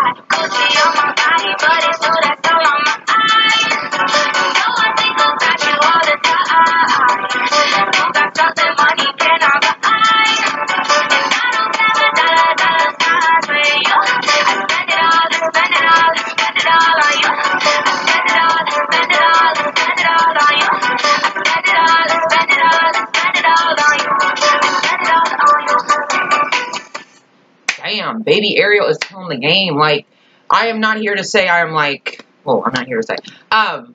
Gucci on my body, but it's true that's all on my eyes. So I think about you all the time. Don't got something money cannot buy. And I don't have a dollar sign for you. I spend it all, spend it all, spend it all on you. I spend it all, spend it all, spend it all on you. I spend it all, spend it all, spend it all on you. Spend it all on you. Damn, baby Ariel is killing the game. Like, I am not here to say I'm like, well, I'm not here to say, I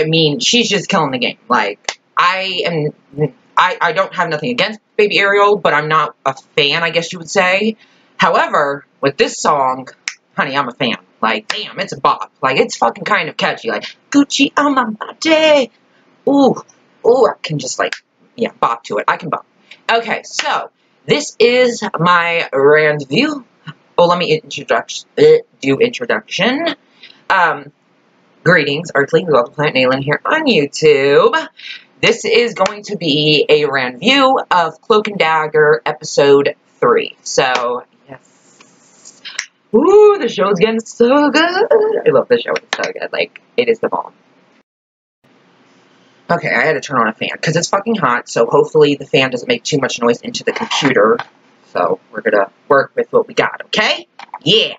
mean, she's just killing the game. Like, I don't have nothing against baby Ariel, but I'm not a fan, I guess you would say. However, with this song, honey, I'm a fan. Like, damn, it's a bop. Like, it's fucking kind of catchy. Like, Gucci on my body. Ooh, I can just, like, yeah, bop to it. I can bop. Okay, so, this is my Ranview. Oh, let me do introduction. Greetings, Earthly. Welcome to Planet Nayland here on YouTube. This is going to be a Ranview of Cloak and Dagger, episode 3. So, yes. Ooh, the show's getting so good. I love the show. It's so good. Like, it is the bomb. Okay, I had to turn on a fan because it's fucking hot, so hopefully the fan doesn't make too much noise into the computer. So, we're gonna work with what we got, okay? Yeah!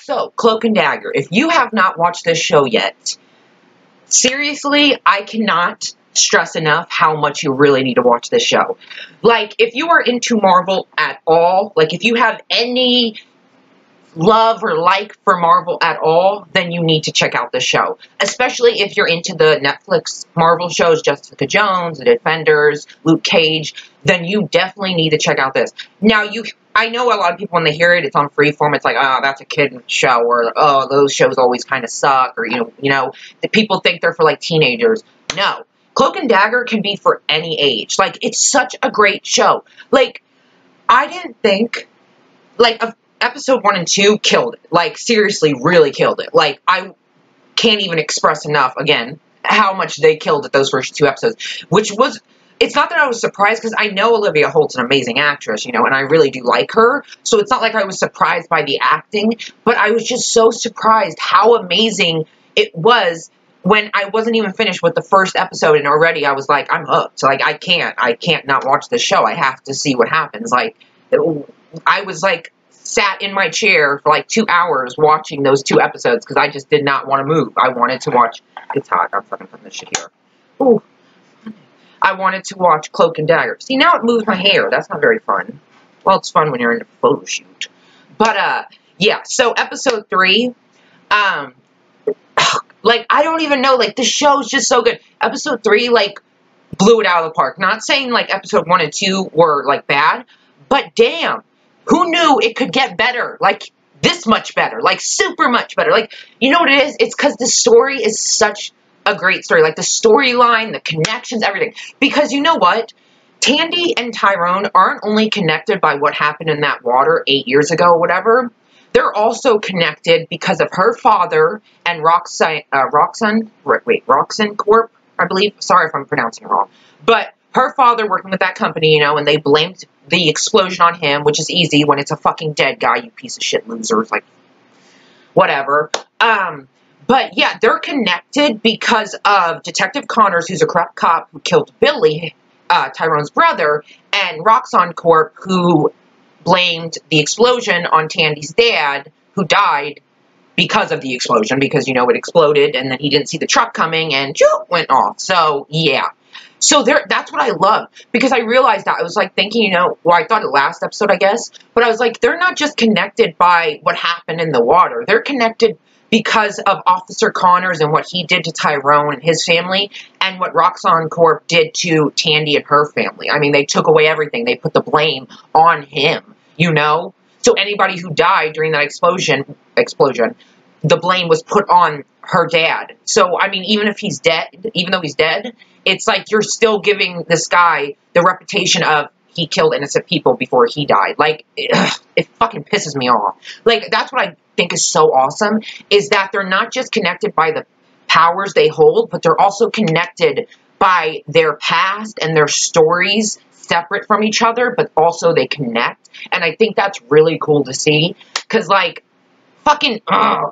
So, Cloak and Dagger. If you have not watched this show yet, seriously, I cannot stress enough how much you really need to watch this show. Like, if you are into Marvel at all, like, if you have any love or like for Marvel at all, then you need to check out this show. Especially if you're into the Netflix Marvel shows, Jessica Jones, The Defenders, Luke Cage, then you definitely need to check out this. Now, I know a lot of people when they hear it, it's on Freeform, it's like, oh, that's a kid show, or, oh, those shows always kind of suck, or, you know, the people think they're for, like, teenagers. No. Cloak and Dagger can be for any age. Like, it's such a great show. Like, I didn't think, like, episode 1 and 2 killed it. Like, seriously, really killed it. Like, I can't even express enough, again, how much they killed it those first 2 episodes. Which was, it's not that I was surprised, because I know Olivia Holt's an amazing actress, you know, and I really do like her. So it's not like I was surprised by the acting, but I was just so surprised how amazing it was when I wasn't even finished with the first episode, and already I was like, I'm hooked. So, like, I can't not watch this show. I have to see what happens. Like, I was, like, sat in my chair for like 2 hours watching those 2 episodes because I just did not want to move. I wanted to watch, it's hot, I'm fucking putting this shit here. Ooh. I wanted to watch Cloak and Dagger. See, now it moves my hair. That's not very fun. Well, it's fun when you're in a photo shoot. But, yeah, so episode 3, like, I don't even know, like, the show's just so good. Episode 3, like, blew it out of the park. Not saying, like, episode 1 and 2 were, like, bad, but damn. Who knew it could get better? Like, this much better. Like, super much better. Like, you know what it is? It's because the story is such a great story. Like, the storyline, the connections, everything. Because you know what? Tandy and Tyrone aren't only connected by what happened in that water 8 years ago or whatever. They're also connected because of her father and Roxanne Corp, I believe. Sorry if I'm pronouncing it wrong. But her father working with that company, you know, and they blamed the explosion on him, which is easy when it's a fucking dead guy, you piece of shit losers, like, whatever. But yeah, they're connected because of Detective Connors, who's a corrupt cop who killed Billy, Tyrone's brother, and Roxanne Corp, who blamed the explosion on Tandy's dad, who died because of the explosion, because, you know, it exploded, and then he didn't see the truck coming, and went off. So, yeah. So that's what I love, because I realized that. I was, like, thinking, you know, well, I thought it last episode, I guess, but I was like, they're not just connected by what happened in the water. They're connected because of Officer Connors and what he did to Tyrone and his family, and what Roxanne Corp did to Tandy and her family. I mean, they took away everything. They put the blame on him, you know? So anybody who died during that explosion, the blame was put on her dad. So, I mean, even if he's dead, even though he's dead, it's like you're still giving this guy the reputation of he killed innocent people before he died. Like, it fucking pisses me off. Like, that's what I think is so awesome, is that they're not just connected by the powers they hold, but they're also connected by their past and their stories separate from each other, but also they connect. And I think that's really cool to see, because, like, fucking,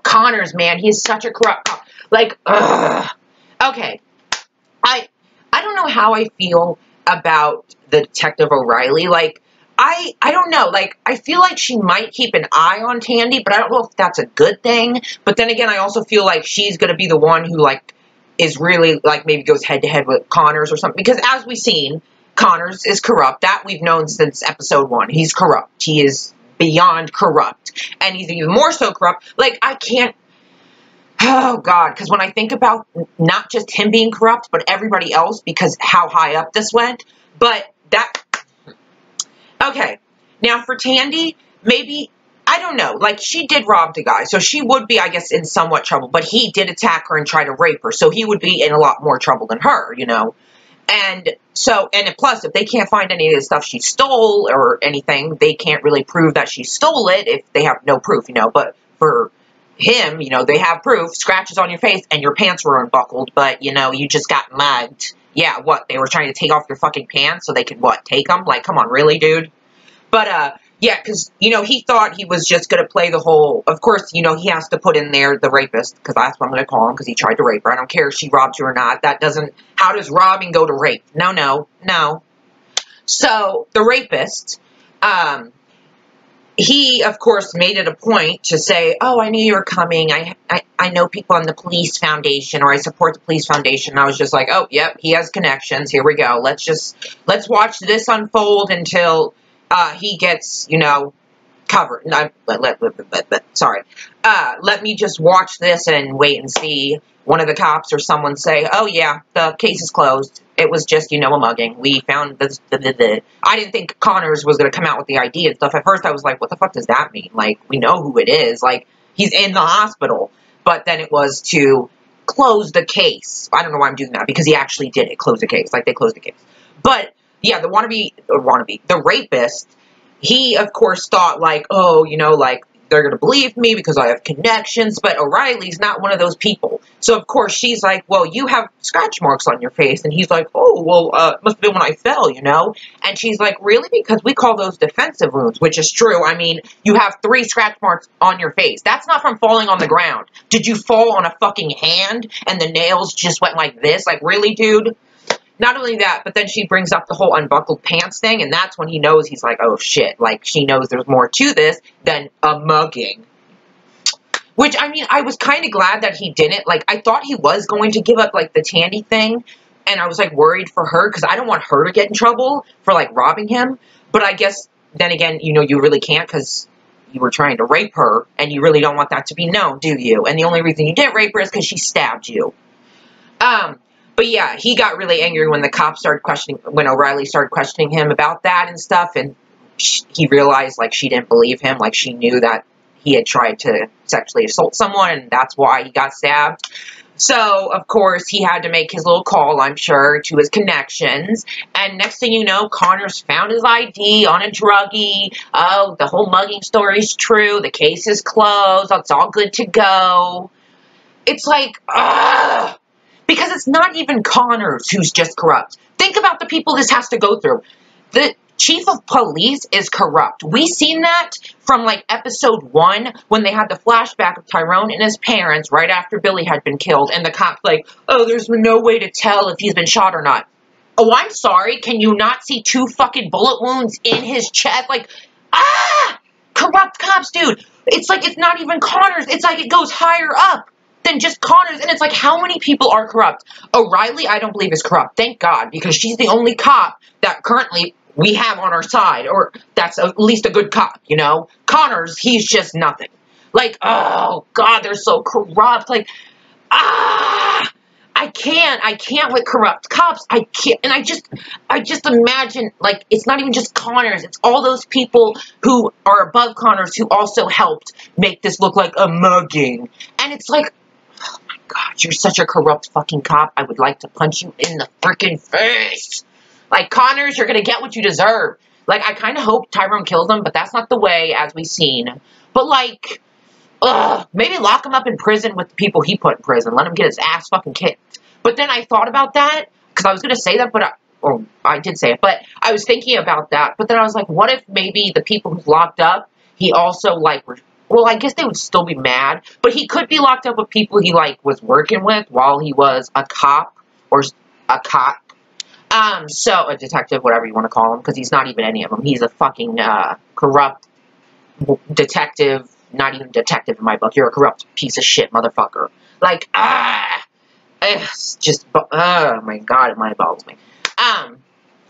Connors, man, he's such a corrupt cop. Like, okay. I don't know how I feel about the Detective O'Reilly. Like, I don't know. Like, I feel like she might keep an eye on Tandy, but I don't know if that's a good thing. But then again, I also feel like she's going to be the one who, like, is really, like, maybe goes head-to-head with Connors or something. Because as we've seen, Connors is corrupt. That we've known since episode 1. He's corrupt. He is beyond corrupt. And he's even more so corrupt. Like, I can't... Oh, God, because when I think about not just him being corrupt, but everybody else, because how high up this went, but that... Okay, now for Tandy, maybe, I don't know, like, she did rob the guy, so she would be, I guess, in somewhat trouble, but he did attack her and try to rape her, so he would be in a lot more trouble than her, you know? And so, and plus, if they can't find any of the stuff she stole or anything, they can't really prove that she stole it if they have no proof, you know, but for... him, you know, they have proof, scratches on your face, and your pants were unbuckled, but, you know, you just got mugged. Yeah, what, they were trying to take off your fucking pants so they could, what, take them? Like, come on, really, dude? But, yeah, because, you know, he thought he was just going to play the whole, of course, you know, he has to put in there the rapist, because that's what I'm going to call him, because he tried to rape her. I don't care if she robbed you or not. That doesn't, how does robbing go to rape? No, no, no. So, the rapist, he, of course, made it a point to say, oh, I knew you were coming. I know people in the police foundation, or I support the police foundation. And I was just like, oh, yep, he has connections. Here we go. Let's watch this unfold until he gets, you know, covered. Sorry. Let me just watch this and wait and see one of the cops or someone say, oh, yeah, the case is closed. It was just, you know, a mugging. We found this. I didn't think Connors was going to come out with the ID and stuff. At first, I was like, what the fuck does that mean? Like, we know who it is. Like, he's in the hospital. But then it was to close the case. I don't know why I'm doing that, because he actually did it, close the case. Like, they closed the case. But, yeah, the rapist, he, of course, thought, like, oh, you know, like, they're going to believe me because I have connections, but O'Reilly's not one of those people. So, of course, she's like, well, you have scratch marks on your face. And he's like, oh, well, it must have been when I fell, you know? And she's like, really? Because we call those defensive wounds, which is true. I mean, you have 3 scratch marks on your face. That's not from falling on the ground. Did you fall on a fucking hand and the nails just went like this? Like, really, dude? Not only that, but then she brings up the whole unbuckled pants thing, and that's when he knows, he's like, oh shit, like, she knows there's more to this than a mugging. Which, I mean, I was kind of glad that he didn't. Like, I thought he was going to give up, like, the Tandy thing, and I was, like, worried for her, because I don't want her to get in trouble for, like, robbing him. But I guess, then again, you know, you really can't, because you were trying to rape her, and you really don't want that to be known, do you? And the only reason you didn't rape her is because she stabbed you. But yeah, he got really angry when the cops started when O'Reilly started questioning him about that and stuff, and he realized, like, she didn't believe him, like, she knew that he had tried to sexually assault someone, and that's why he got stabbed. So, of course, he had to make his little call, I'm sure, to his connections, and next thing you know, Connors found his ID on a druggie. Oh, the whole mugging story's true, the case is closed, it's all good to go. It's like, ugh! Because it's not even Connors who's just corrupt. Think about the people this has to go through. The chief of police is corrupt. We seen that from, like, episode 1 when they had the flashback of Tyrone and his parents right after Billy had been killed. And the cop's like, oh, there's no way to tell if he's been shot or not. Oh, I'm sorry. Can you not see 2 fucking bullet wounds in his chest? Like, corrupt cops, dude. It's like it's not even Connors. It's like it goes higher up than just Connors, and it's like, how many people are corrupt? O'Reilly, I don't believe, is corrupt. Thank God, because she's the only cop that currently we have on our side, or that's at least a good cop, you know? Connors, he's just nothing. Like, oh, God, they're so corrupt. Like, I can't with corrupt cops. I can't, and I just imagine, like, it's not even just Connors, it's all those people who are above Connors who also helped make this look like a mugging. And it's like, oh my God, you're such a corrupt fucking cop. I would like to punch you in the freaking face. Like, Connors, you're gonna get what you deserve. Like, I kind of hope Tyrone kills him, but that's not the way, as we've seen. But, like, maybe lock him up in prison with the people he put in prison. Let him get his ass fucking kicked. But then I thought about that, because I was gonna say that, but I did say it, but I was thinking about that. But then I was like, what if maybe the people who's locked up, he also, like, well, I guess they would still be mad, but he could be locked up with people he, like, was working with while he was a cop, or a cop. So, a detective, whatever you want to call him, because he's not even any of them. He's a fucking, corrupt detective, not even detective in my book. You're a corrupt piece of shit, motherfucker. Like, it's just, oh my god, it mind boggles me.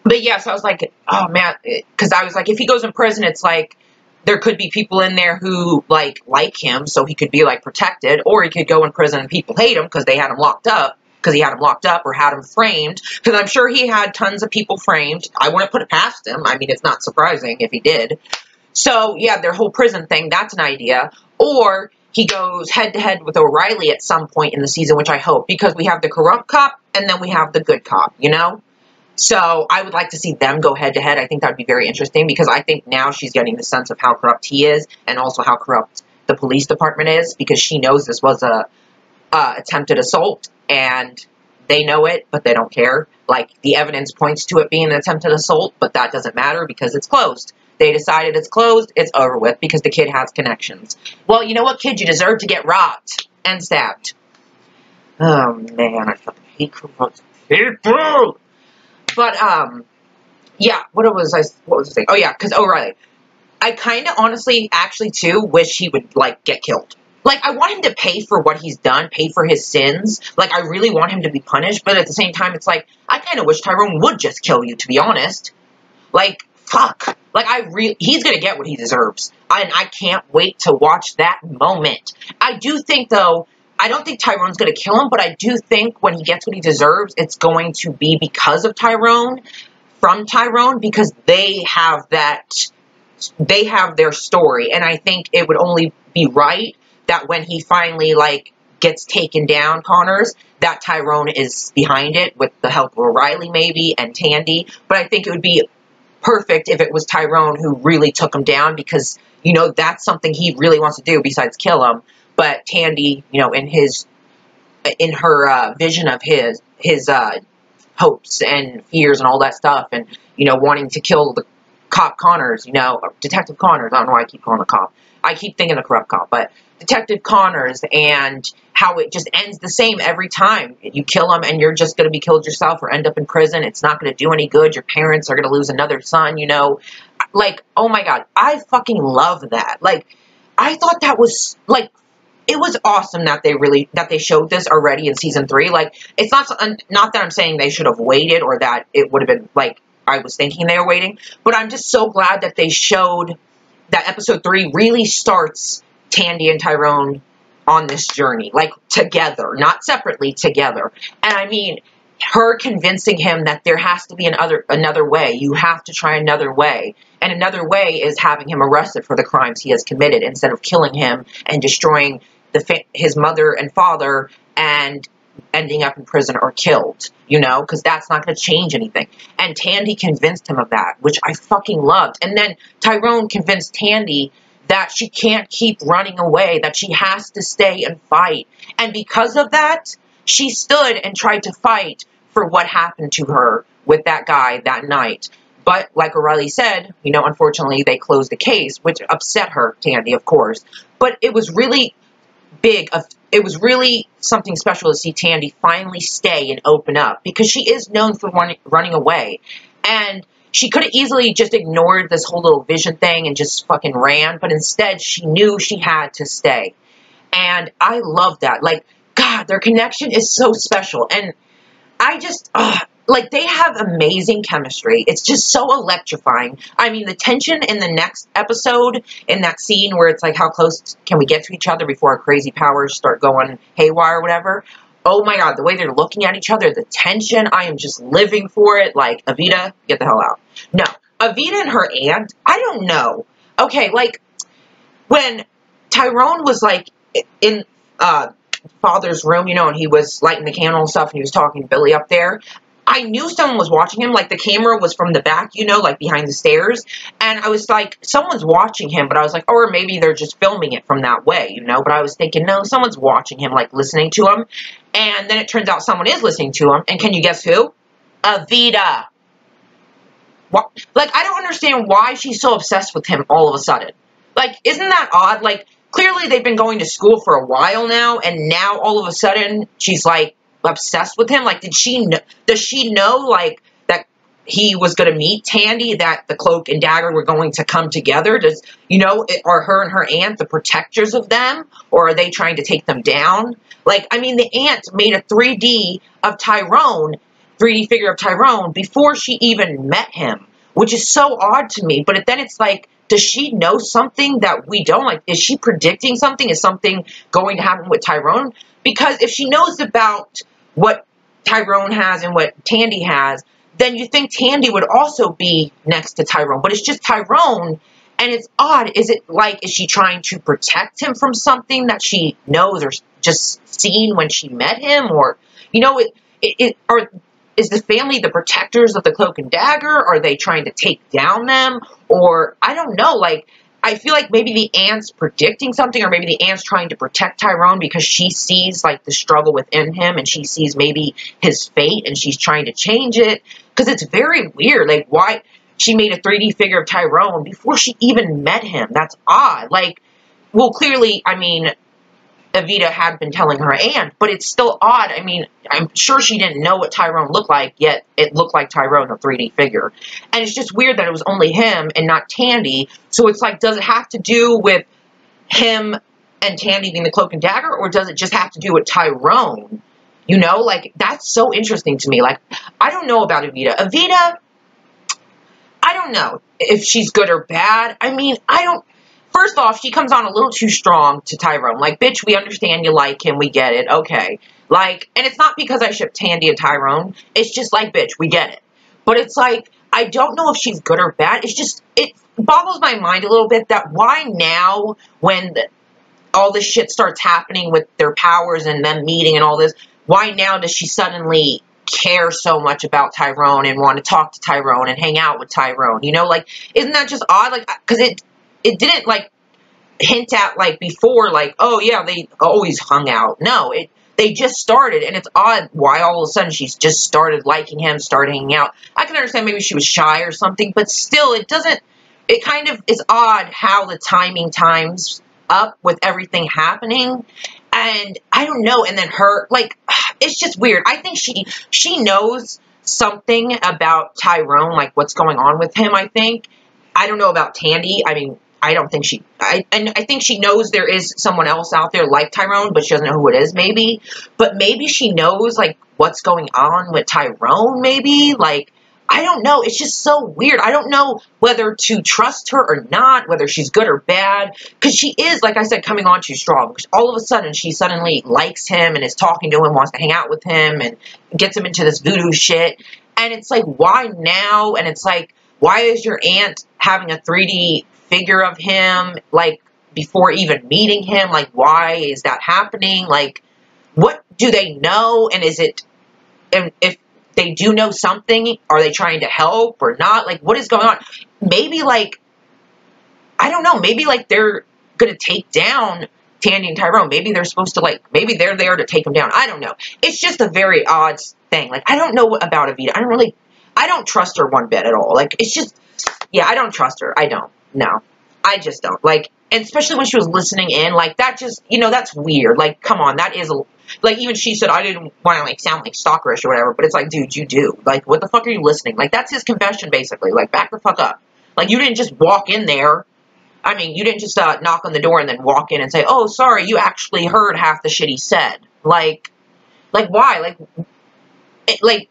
But yeah, so I was like, oh man, because I was like, if he goes in prison, it's like, there could be people in there who, like him, so he could be, like, protected, or he could go in prison and people hate him because they had him locked up, or had him framed, because I'm sure he had tons of people framed. I wouldn't put it past him. I mean, it's not surprising if he did. So, yeah, their whole prison thing, that's an idea. Or he goes head-to-head with O'Reilly at some point in the season, which I hope, because we have the corrupt cop, and then we have the good cop, you know? So, I would like to see them go head-to-head. I think that would be very interesting, because I think now she's getting the sense of how corrupt he is, and also how corrupt the police department is, because she knows this was a attempted assault, and they know it, but they don't care. Like, the evidence points to it being an attempted assault, but that doesn't matter, because it's closed. They decided it's closed, it's over with, because the kid has connections. Well, you know what, kid? You deserve to get robbed and stabbed. Oh, man, I fucking hate corrupt people! But, yeah, what was I saying? Oh, yeah, because O'Reilly. I kind of, honestly, actually, too, wish he would, like, get killed. Like, I want him to pay for what he's done, pay for his sins. Like, I really want him to be punished, but at the same time, it's like, I kind of wish Tyrone would just kill you, to be honest. Like, fuck. Like, he's gonna get what he deserves. And I can't wait to watch that moment. I do think, though, I don't think Tyrone's gonna kill him, but I do think when he gets what he deserves, it's going to be because of Tyrone, from Tyrone, because they have their story, and I think it would only be right that when he finally, like, gets taken down, Connors, that Tyrone is behind it, with the help of O'Reilly, maybe, and Tandy, but I think it would be perfect if it was Tyrone who really took him down, because, you know, that's something he really wants to do besides kill him, but Tandy, you know, in her vision of his hopes and fears and all that stuff, and, you know, wanting to kill the cop Connors, you know, Detective Connors, I don't know why I keep calling him a cop. I keep thinking of corrupt cop, but Detective Connors, and how it just ends the same every time. You kill him and you're just going to be killed yourself or end up in prison. It's not going to do any good. Your parents are going to lose another son, you know. Like, oh my god, I fucking love that. Like, I thought that was, like, it was awesome that they showed this already in season 3. Like, it's not that I'm saying they should have waited, or that it would have been, like, I was thinking they were waiting, but I'm just so glad that they showed that episode 3 really starts Tandy and Tyrone on this journey, like, together, not separately, together. And I mean, her convincing him that there has to be another way. You have to try another way. And another way is having him arrested for the crimes he has committed, instead of killing him and destroying his mother and father and ending up in prison or killed, you know, because that's not going to change anything. And Tandy convinced him of that, which I fucking loved. And then Tyrone convinced Tandy that she can't keep running away, that she has to stay and fight. And because of that, she stood and tried to fight for what happened to her with that guy that night. But, like O'Reilly said, you know, unfortunately, they closed the case, which upset her, Tandy, of course. But it was really big. It was really something special to see Tandy finally stay and open up, because she is known for running away. And she could have easily just ignored this whole little vision thing and just fucking ran, but instead she knew she had to stay. And I love that. Like, God, their connection is so special. And I just, like, they have amazing chemistry. It's just so electrifying. I mean, the tension in the next episode, in that scene where it's like, how close can we get to each other before our crazy powers start going haywire or whatever? Oh my god, the way they're looking at each other, the tension, I am just living for it. Like, Evita, get the hell out. No, Evita and her aunt, I don't know. Okay, like, when Tyrone was, like, in, father's room, you know, and he was lighting the candle and stuff, and he was talking to Billy up there, I knew someone was watching him. Like, the camera was from the back, you know, like, behind the stairs, and I was like, someone's watching him, but I was like, or maybe they're just filming it from that way, you know, but I was thinking, no, someone's watching him, like, listening to him, and then it turns out someone is listening to him, and can you guess who? Evita. What? Like, I don't understand why she's so obsessed with him all of a sudden. Like, isn't that odd? Like, clearly they've been going to school for a while now, and now all of a sudden she's like obsessed with him. Like, does she know like that he was going to meet Tandy, that the Cloak and Dagger were going to come together? Does, are her and her aunt the protectors of them, or are they trying to take them down? Like, I mean, the aunt made a 3D figure of Tyrone before she even met him, which is so odd to me. But then it's like, does she know something that we don't? Like, is she predicting something? Is something going to happen with Tyrone? Because if she knows about what Tyrone has and what Tandy has, then you think Tandy would also be next to Tyrone. But it's just Tyrone, and it's odd. Is she trying to protect him from something that she knows or just seen when she met him? Or, is the family the protectors of the Cloak and Dagger? Are they trying to take down them? Or, I don't know, like, I feel like maybe the aunt's predicting something, or maybe the aunt's trying to protect Tyrone because she sees, like, the struggle within him, and she sees maybe his fate, and she's trying to change it. Because it's very weird, like, why she made a 3D figure of Tyrone before she even met him. That's odd. Like, well, clearly, I mean, Evita had been telling her aunt, but it's still odd. I mean, I'm sure she didn't know what Tyrone looked like, yet it looked like Tyrone, a 3D figure. And it's just weird that it was only him and not Tandy. So it's like, does it have to do with him and Tandy being the Cloak and Dagger, or does it just have to do with Tyrone? Like, that's so interesting to me. Like, I don't know about Evita. Evita, I don't know if she's good or bad. I mean, first off, she comes on a little too strong to Tyrone. Like, bitch, we understand you like him. We get it. Okay. Like, and it's not because I ship Tandy and Tyrone. It's just like, bitch, we get it. But it's like, I don't know if she's good or bad. It's just, it boggles my mind a little bit that why now, when all this shit starts happening with their powers and them meeting and all this, why now does she suddenly care so much about Tyrone and want to talk to Tyrone and hang out with Tyrone? Like, isn't that just odd? Like, because it didn't, like, hint at, like, before, like, oh, yeah, they always hung out. No, they just started, and it's odd why all of a sudden she's just started liking him, started hanging out. I can understand maybe she was shy or something, but still, it kind of is odd how the timing times up with everything happening, and I don't know, and then her, like, it's just weird. I think she knows something about Tyrone, like, what's going on with him, I think. I don't know about Tandy. I mean, I don't think I think she knows there is someone else out there like Tyrone, but she doesn't know who it is, maybe. But maybe she knows, like, what's going on with Tyrone, maybe. Like, I don't know. It's just so weird. I don't know whether to trust her or not, whether she's good or bad. Because she is, like I said, coming on too strong. All of a sudden, she suddenly likes him and is talking to him, wants to hang out with him, and gets him into this voodoo shit. And it's like, why now? And it's like, why is your aunt having a 3D figure of him, like, before even meeting him? Like, why is that happening? Like, what do they know? And if they do know something, are they trying to help or not? Like, what is going on? Maybe, like, I don't know, maybe, like, they're gonna take down Tandy and Tyrone. Maybe they're supposed to, like, maybe they're there to take them down. I don't know. It's just a very odd thing. Like, I don't know about Evita. I don't trust her one bit at all. Like, it's just, yeah, I don't trust her. I don't. No, I just don't. Like, and especially when she was listening in, like, that just, that's weird. Like, come on, that is, like, even she said, I didn't want to, like, sound, like, stalkerish or whatever, but it's like, dude, you do. Like, what the fuck are you listening? Like, that's his confession, basically. Like, back the fuck up. Like, you didn't just walk in there. I mean, you didn't just knock on the door and then walk in and say, oh, sorry, you actually heard half the shit he said. Like, why? Like,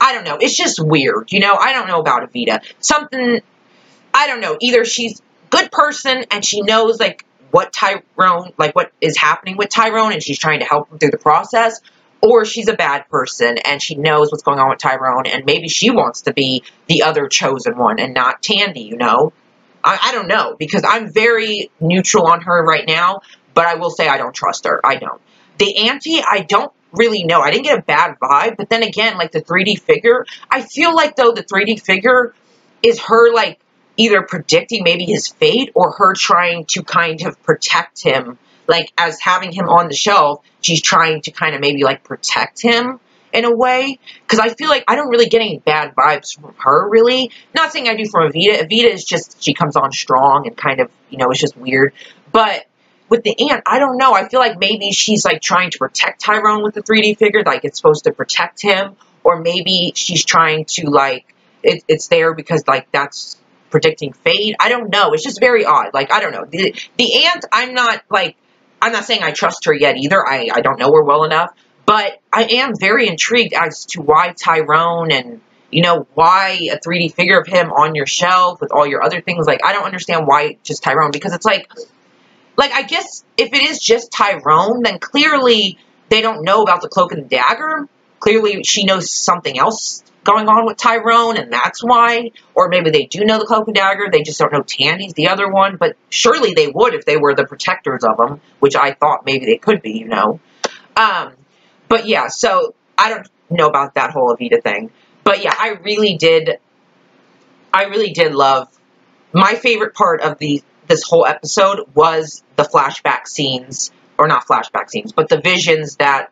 I don't know. It's just weird, I don't know about Evita. Something, I don't know. Either she's a good person and she knows, like, what is happening with Tyrone and she's trying to help him through the process, or she's a bad person and she knows what's going on with Tyrone and maybe she wants to be the other chosen one and not Tandy, I don't know, because I'm very neutral on her right now, but I will say I don't trust her. I don't. The auntie, I don't really know. I didn't get a bad vibe, but then again, like, the 3D figure, I feel like, though, the 3D figure is her, like, either predicting maybe his fate or her trying to kind of protect him. Like, as having him on the shelf, she's trying to kind of maybe, like, protect him in a way. Because I feel like I don't really get any bad vibes from her, really. Not saying I do from Evita. Evita is just, she comes on strong and kind of, it's just weird. But with the aunt, I don't know. I feel like maybe she's like trying to protect Tyrone with the 3D figure, like it's supposed to protect him, or maybe she's trying to like it's there because like that's predicting fate. I don't know. It's just very odd. Like I don't know. The aunt, I'm not saying I trust her yet either. I don't know her well enough, but I am very intrigued as to why Tyrone and, you know, why a 3D figure of him on your shelf with all your other things. Like, I don't understand why just Tyrone, because it's like, I guess if it is just Tyrone, then clearly they don't know about the Cloak and the Dagger. Clearly she knows something else going on with Tyrone, and that's why. Or maybe they do know the Cloak and Dagger, they just don't know Tandy's the other one. But surely they would if they were the protectors of them, which I thought maybe they could be, you know. But yeah, so I don't know about that whole Evita thing. But yeah, I really did love, my favorite part of this whole episode was the flashback scenes, or not flashback scenes, but the visions that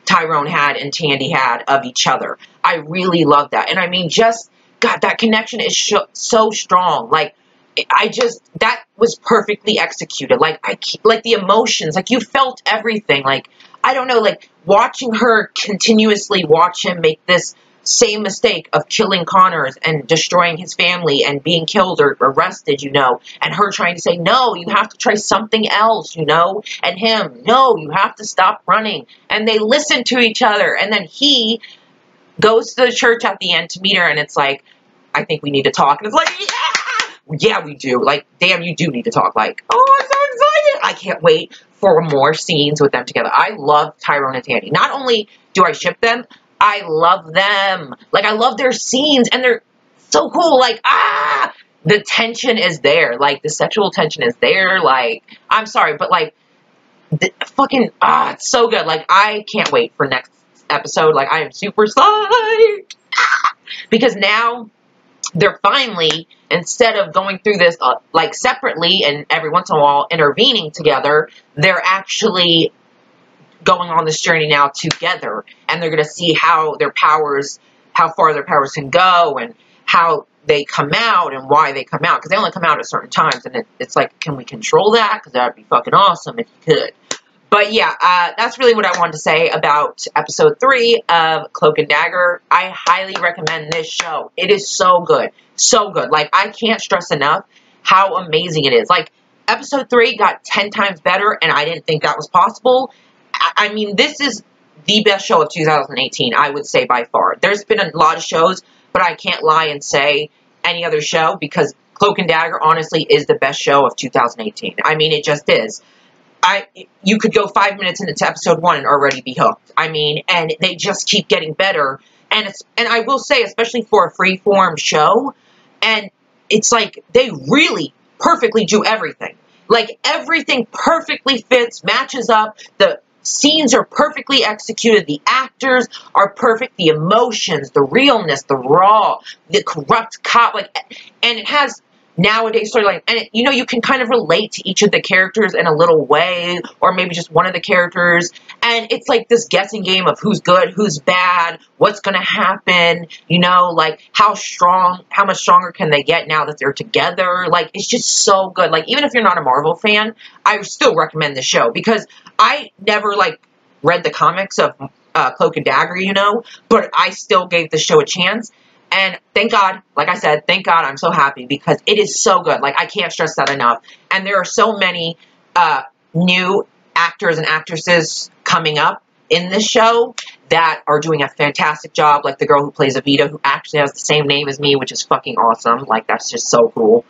Tyrone had and Tandy had of each other. I really love that. And I mean, just, God, that connection is so strong. Like, that was perfectly executed. Like, like the emotions, like you felt everything. Like, I don't know, like watching her continuously watch him make this same mistake of killing Connors and destroying his family and being killed or arrested, you know, and her trying to say, no, you have to try something else, you know, and him, no, you have to stop running. And they listen to each other. And then he goes to the church at the end to meet her, and it's like, I think we need to talk. And it's like, yeah, we do. Like, damn, you do need to talk. Like, oh, I'm so excited. I can't wait for more scenes with them together. I love Tyrone and Tandy. Not only do I ship them, I love them. Like, I love their scenes, and they're so cool. Like, the tension is there. Like, the sexual tension is there. Like, I'm sorry, but, like, it's so good. Like, I can't wait for next episode. Like, I am super psyched. Because now they're finally, instead of going through this, like, separately and every once in a while intervening together, they're actually going on this journey now together, and they're going to see how far their powers can go, and how they come out, and why they come out, because they only come out at certain times, and it's like, can we control that? Because that would be fucking awesome if you could. But yeah, that's really what I wanted to say about episode 3 of Cloak and Dagger. I highly recommend this show. It is so good. So good. Like, I can't stress enough how amazing it is. Like, episode 3 got 10 times better, and I didn't think that was possible. I mean, this is the best show of 2018, I would say, by far. There's been a lot of shows, but I can't lie and say any other show, because Cloak and Dagger, honestly, is the best show of 2018. I mean, it just is. You could go 5 minutes into episode 1 and already be hooked. I mean, and they just keep getting better. And I will say, especially for a freeform show, and it's like, they really perfectly do everything. Like, everything perfectly fits, matches up, the scenes are perfectly executed, the actors are perfect, the emotions, the realness, the raw, the corrupt cop, like, and it has nowadays storyline, and you know, you can kind of relate to each of the characters in a little way, or maybe just one of the characters, and it's like this guessing game of who's good, who's bad, what's gonna happen, you know, like, how much stronger can they get now that they're together. Like, it's just so good. Like, even if you're not a Marvel fan, I still recommend the show, because I never, like, read the comics of Cloak and Dagger, you know, but I still gave the show a chance. And thank God, like I said, thank God, I'm so happy, because it is so good. Like, I can't stress that enough. And there are so many new actors and actresses coming up in this show that are doing a fantastic job. Like the girl who plays Evita, who actually has the same name as me, which is fucking awesome. Like, that's just so cool.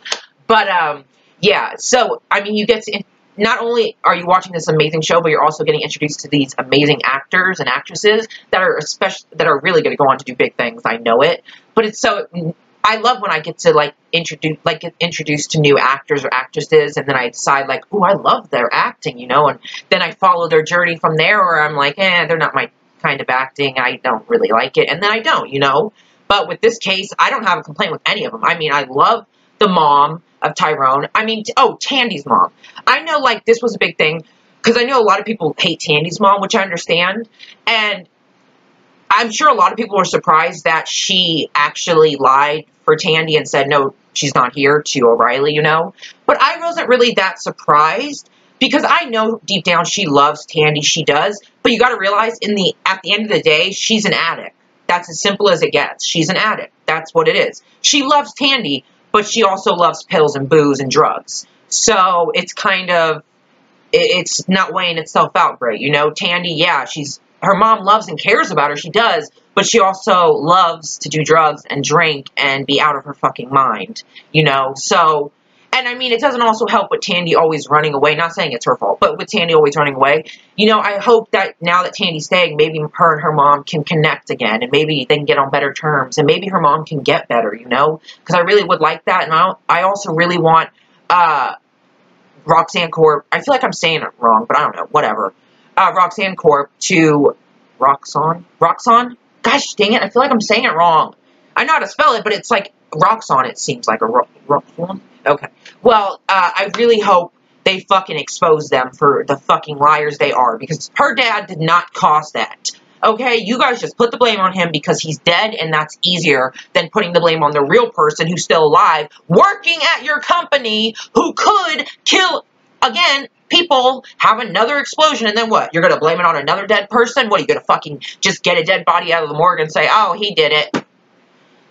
But, yeah, so, I mean, you get to, not only are you watching this amazing show, but you're also getting introduced to these amazing actors and actresses that are really going to go on to do big things. I know it. But it's so, I love when I get to, like, get introduced to new actors or actresses, and then I decide, like, oh, I love their acting, you know, and then I follow their journey from there, or I'm like, they're not my kind of acting, I don't really like it, and then I don't, you know. But with this case, I don't have a complaint with any of them. I mean, I love the mom of Tyrone. I mean, Tandy's mom. I know, like, this was a big thing, because I know a lot of people hate Tandy's mom, which I understand, and I'm sure a lot of people were surprised that she actually lied for Tandy and said, no, she's not here, to O'Reilly, you know. But I wasn't really that surprised, Because I know deep down she loves Tandy, she does, but you gotta realize at the end of the day, she's an addict. That's as simple as it gets. She's an addict. That's what it is. She loves Tandy, but she also loves pills and booze and drugs. So it's kind of, it's not weighing itself out great, you know? Tandy, yeah, her mom loves and cares about her, she does, but she also loves to do drugs and drink and be out of her fucking mind, you know? So, and I mean, it doesn't also help with Tandy always running away. Not saying it's her fault, but with Tandy always running away. You know, I hope that now that Tandy's staying, maybe her and her mom can connect again. And maybe they can get on better terms. And maybe her mom can get better, you know? Because I really would like that. And I also really want Roxanne Corp. I feel like I'm saying it wrong, but I don't know. Whatever. Roxanne Corp to Roxanne? Gosh dang it. I feel like I'm saying it wrong. I know how to spell it, but it's like Roxanne, it seems like a Roxanne. Okay. Well, I really hope they fucking expose them for the fucking liars they are, because her dad did not cause that. Okay? You guys just put the blame on him because he's dead, and that's easier than putting the blame on the real person who's still alive, working at your company, who could kill, again, people, have another explosion, and then what? You're gonna blame it on another dead person? What, are you gonna fucking just get a dead body out of the morgue and say, oh, he did it?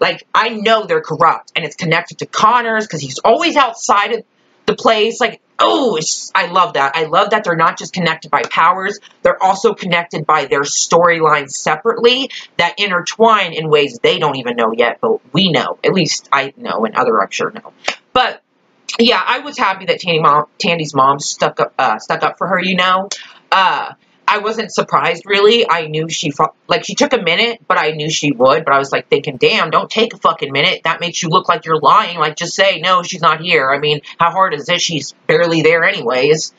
Like, I know they're corrupt, and it's connected to Connors, because he's always outside of the place. Like, oh, I love that. I love that they're not just connected by powers, they're also connected by their storylines separately that intertwine in ways they don't even know yet, but we know. At least I know, and other I'm sure know. But, yeah, I was happy that Tandy's mom stuck up for her, you know. I wasn't surprised, really. I knew she took a minute, but I knew she would. But I was, like, thinking, damn, don't take a fucking minute. That makes you look like you're lying. Like, just say, no, she's not here. I mean, how hard is it? She's barely there anyways.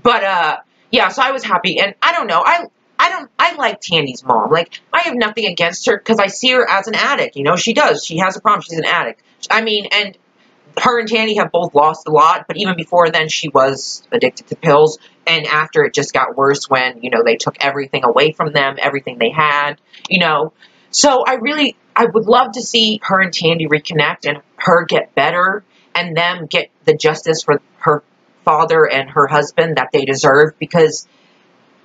But, yeah, so I was happy. And I don't know. I like Tandy's mom. Like, I have nothing against her because I see her as an addict. You know, she does. She has a problem. She's an addict. I mean, and her and Tandy have both lost a lot, but even before then, she was addicted to pills, and after it just got worse when, you know, they took everything away from them, everything they had, you know. So I would love to see her and Tandy reconnect, and her get better, and them get the justice for her father and her husband that they deserve, because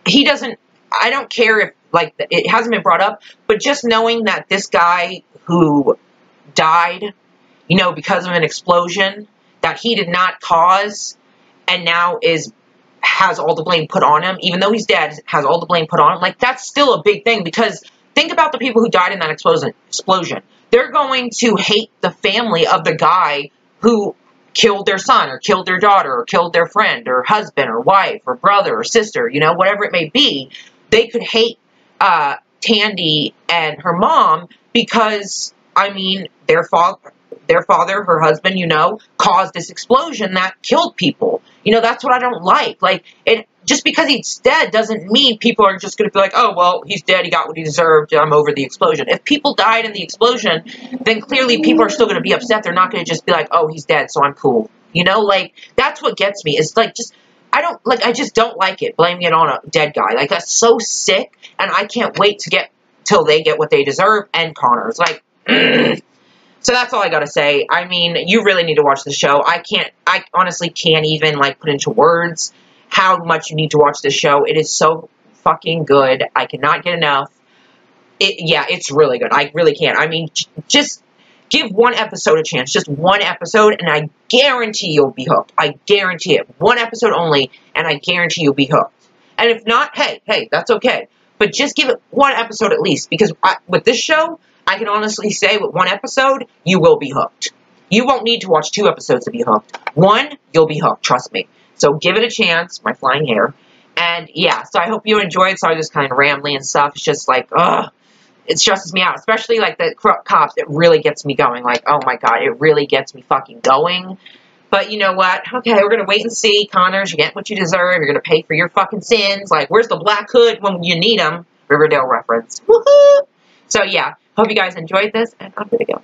he doesn't, I don't care if, like, it hasn't been brought up, but just knowing that this guy who died, you know, because of an explosion that he did not cause, and now has all the blame put on him, even though he's dead, has all the blame put on him. Like, that's still a big thing, because think about the people who died in that explosion. They're going to hate the family of the guy who killed their son, or killed their daughter, or killed their friend, or husband, or wife, or brother, or sister, you know, whatever it may be. They could hate Tandy and her mom because, I mean, their father, her husband, you know, caused this explosion that killed people. You know, that's what I don't like. Like, just because he's dead doesn't mean people are just going to be like, oh, well, he's dead, he got what he deserved, I'm over the explosion. If people died in the explosion, then clearly people are still going to be upset. They're not going to just be like, oh, he's dead, so I'm cool. You know, like, that's what gets me. It's like, I just don't like it, blaming it on a dead guy. Like, that's so sick, and I can't wait till they get what they deserve, and Connors. Like, so that's all I gotta say. I mean, you really need to watch the show. I honestly can't even, like, put into words how much you need to watch this show. It is so fucking good. I cannot get enough. Yeah, it's really good. I really can't. I mean, just give one episode a chance. Just one episode, and I guarantee you'll be hooked. I guarantee it. One episode only, and I guarantee you'll be hooked. And if not, hey, that's okay. But just give it one episode at least, because with this show, I can honestly say with one episode, you will be hooked. You won't need to watch 2 episodes to be hooked. One, you'll be hooked, trust me. So give it a chance, my flying hair. And yeah, so I hope you enjoyed. Sorry, just kind of rambling and stuff. It's just like, ugh, it stresses me out. Especially like the cops, it really gets me going. Like, oh my god, it really gets me fucking going. But you know what? Okay, we're going to wait and see. Connors, you get what you deserve. You're going to pay for your fucking sins. Like, where's the Black Hood when you need him? Riverdale reference. Woohoo! So yeah, hope you guys enjoyed this, and I'm going to go.